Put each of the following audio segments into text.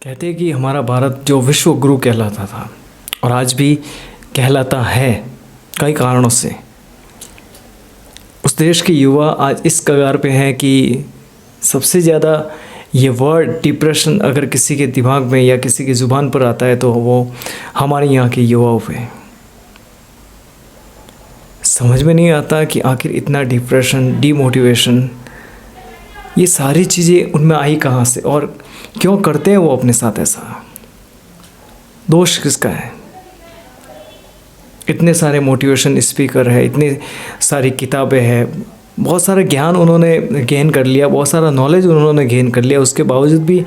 कहते हैं कि हमारा भारत जो विश्व गुरु कहलाता था और आज भी कहलाता है कई कारणों से। उस देश के युवा आज इस कगार पे हैं कि सबसे ज़्यादा ये वर्ड डिप्रेशन अगर किसी के दिमाग में या किसी की ज़ुबान पर आता है तो वो हमारे यहाँ के युवाओं पे। समझ में नहीं आता कि आखिर इतना डिप्रेशन, डीमोटिवेशन, ये सारी चीज़ें उनमें आई कहाँ से और क्यों करते हैं वो अपने साथ ऐसा। दोष किसका है? इतने सारे मोटिवेशन स्पीकर है, इतनी सारी किताबें हैं, बहुत सारा ज्ञान उन्होंने गेन कर लिया, बहुत सारा नॉलेज उन्होंने गेन कर लिया, उसके बावजूद भी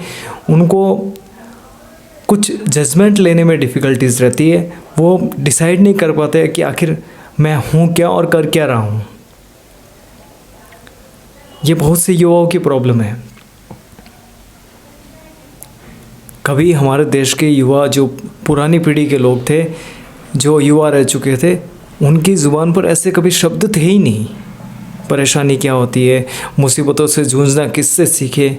उनको कुछ जजमेंट लेने में डिफ़िकल्टीज रहती है। वो डिसाइड नहीं कर पाते कि आखिर मैं हूँ क्या और कर क्या रहा हूँ। ये बहुत से युवाओं की प्रॉब्लम है। कभी हमारे देश के युवा जो पुरानी पीढ़ी के लोग थे, जो युवा रह चुके थे, उनकी ज़ुबान पर ऐसे कभी शब्द थे ही नहीं। परेशानी क्या होती है, मुसीबतों से जूझना किससे सीखे,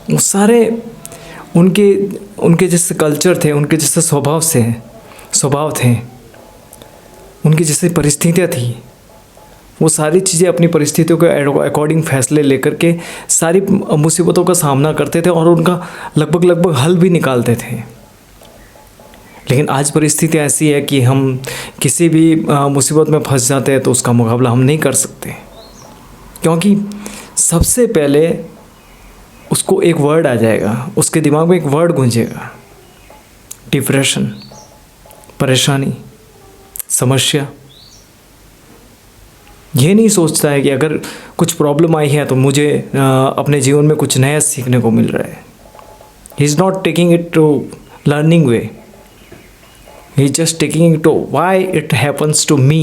वो सारे उनके जैसे कल्चर थे, उनके जैसे स्वभाव थे, उनकी जैसी परिस्थितियाँ थी, वो सारी चीज़ें अपनी परिस्थितियों के अकॉर्डिंग फ़ैसले लेकर के सारी मुसीबतों का सामना करते थे और उनका लगभग हल भी निकालते थे। लेकिन आज परिस्थिति ऐसी है कि हम किसी भी मुसीबत में फंस जाते हैं तो उसका मुकाबला हम नहीं कर सकते, क्योंकि सबसे पहले उसको एक वर्ड आ जाएगा, उसके दिमाग में एक वर्ड गूंजेगा, डिप्रेशन, परेशानी, समस्या। ये नहीं सोचता है कि अगर कुछ प्रॉब्लम आई है तो मुझे अपने जीवन में कुछ नया सीखने को मिल रहा है। He is not taking it to learning way, he is just taking it to why it happens to me.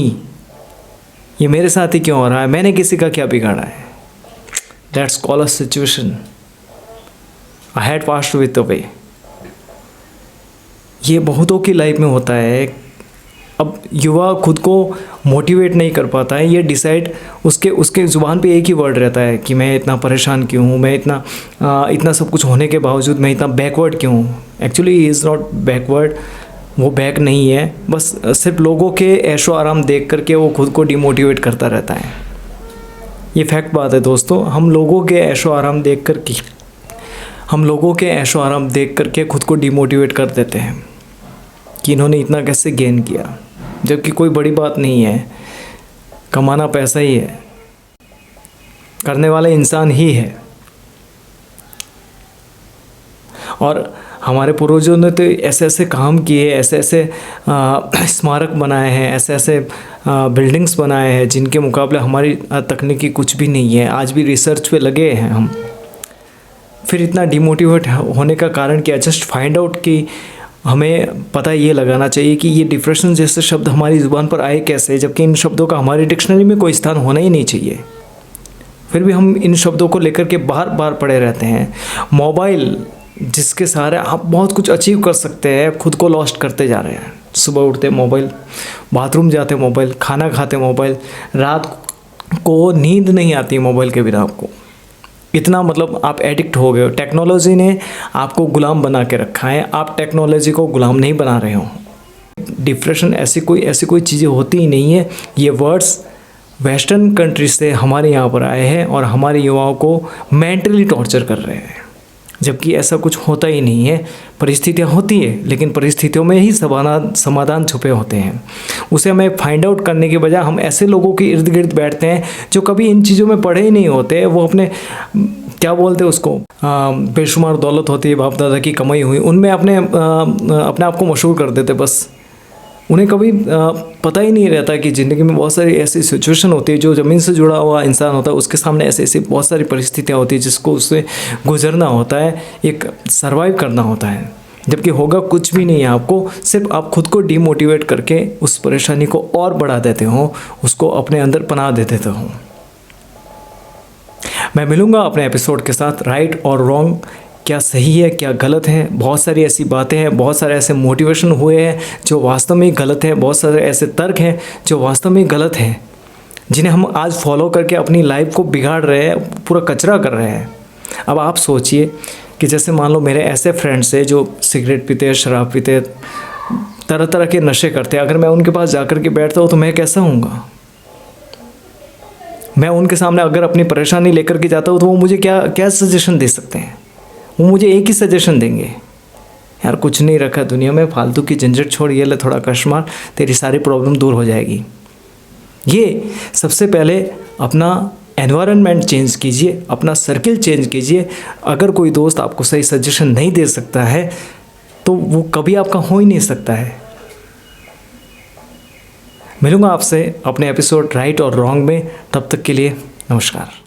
ये मेरे साथ ही क्यों हो रहा है, मैंने किसी का क्या बिगाड़ा है। That's call a situation I had passed with the way. ये बहुतों की लाइफ में होता है। अब युवा खुद को मोटिवेट नहीं कर पाता है, ये डिसाइड उसके ज़ुबान पे एक ही वर्ड रहता है कि मैं इतना परेशान क्यों हूँ, मैं इतना सब कुछ होने के बावजूद मैं इतना बैकवर्ड क्यों हूँ। Actually he is not backward, वो बैक नहीं है, बस सिर्फ लोगों के ऐशो आराम देख करके वो खुद को डिमोटिवेट करता रहता है। ये फैक्ट बात है दोस्तों, हम लोगों के ऐशो आराम देख करके खुद को डिमोटिवेट कर देते हैं कि इन्होंने इतना कैसे गेन किया, जबकि कोई बड़ी बात नहीं है। कमाना पैसा ही है, करने वाला इंसान ही है। और हमारे पूर्वजों ने तो ऐसे ऐसे काम किए, ऐसे ऐसे स्मारक बनाए हैं, ऐसे ऐसे बिल्डिंग्स बनाए हैं जिनके मुकाबले हमारी तकनीकी कुछ भी नहीं है। आज भी रिसर्च पे लगे हैं हम। फिर इतना डिमोटिवेट होने का कारण क्या? जस्ट फाइंड आउट कि हमें पता ये लगाना चाहिए कि ये डिप्रेशन जैसे शब्द हमारी ज़ुबान पर आए कैसे, जबकि इन शब्दों का हमारी डिक्शनरी में कोई स्थान होना ही नहीं चाहिए। फिर भी हम इन शब्दों को लेकर के बार बार पढ़े रहते हैं। मोबाइल जिसके सहारे आप बहुत कुछ अचीव कर सकते हैं, खुद को लॉस्ट करते जा रहे हैं। सुबह उठते मोबाइल, बाथरूम जाते मोबाइल, खाना खाते मोबाइल, रात को नींद नहीं आती मोबाइल के बिना आपको। इतना मतलब आप एडिक्ट हो गए हो। टेक्नोलॉजी ने आपको गुलाम बना के रखा है, आप टेक्नोलॉजी को गुलाम नहीं बना रहे हो। डिप्रेशन ऐसी कोई चीज़ें होती ही नहीं है। ये वर्ड्स वेस्टर्न कंट्री से हमारे यहाँ पर आए हैं और हमारे युवाओं को मेंटली टॉर्चर कर रहे हैं, जबकि ऐसा कुछ होता ही नहीं है। परिस्थितियाँ होती है, लेकिन परिस्थितियों में ही समाधान छुपे होते हैं। उसे हमें फाइंड आउट करने के बजाय हम ऐसे लोगों के इर्द गिर्द बैठते हैं जो कभी इन चीज़ों में पढ़े ही नहीं होते। वो अपने क्या बोलते हैं उसको, बेशुमार दौलत होती है बाप दादा की कमाई हुई, उनमें अपने आप को मशहूर कर देते। बस उन्हें कभी पता ही नहीं रहता कि ज़िंदगी में बहुत सारी ऐसी सिचुएशन होती है, जो ज़मीन से जुड़ा हुआ इंसान होता है उसके सामने ऐसी बहुत सारी परिस्थितियाँ होती है जिसको उससे गुजरना होता है, एक सर्वाइव करना होता है। जबकि होगा कुछ भी नहीं है आपको, सिर्फ आप खुद को डीमोटिवेट करके उस परेशानी को और बढ़ा देते हो, उसको अपने अंदर पनाह दे देते हो। मैं मिलूँगा अपने एपिसोड के साथ राइट और रॉन्ग, क्या सही है क्या गलत है। बहुत सारी ऐसी बातें हैं, बहुत सारे ऐसे मोटिवेशन हुए हैं जो वास्तव में गलत हैं, बहुत सारे ऐसे तर्क हैं जो वास्तव में गलत हैं, जिन्हें हम आज फॉलो करके अपनी लाइफ को बिगाड़ रहे हैं, पूरा कचरा कर रहे हैं। अब आप सोचिए कि जैसे मान लो मेरे ऐसे फ्रेंड्स हैं जो सिगरेट पीते हैं, शराब पीते हैं, तरह तरह के नशे करते हैं, अगर मैं उनके पास जाकर के बैठता हूँ तो मैं कैसा हूँगा? मैं उनके सामने अगर अपनी परेशानी लेकर के जाता हूँ तो वो मुझे क्या क्या सजेशन दे सकते हैं? वो मुझे एक ही सजेशन देंगे, यार कुछ नहीं रखा दुनिया में, फालतू की झंझट छोड़, ये ले थोड़ा कष्ट मार, तेरी सारी प्रॉब्लम दूर हो जाएगी। ये सबसे पहले अपना एनवायरनमेंट चेंज कीजिए, अपना सर्किल चेंज कीजिए। अगर कोई दोस्त आपको सही सजेशन नहीं दे सकता है तो वो कभी आपका हो ही नहीं सकता है। मिलूँगा आपसे अपने एपिसोड राइट और रॉन्ग में, तब तक के लिए नमस्कार।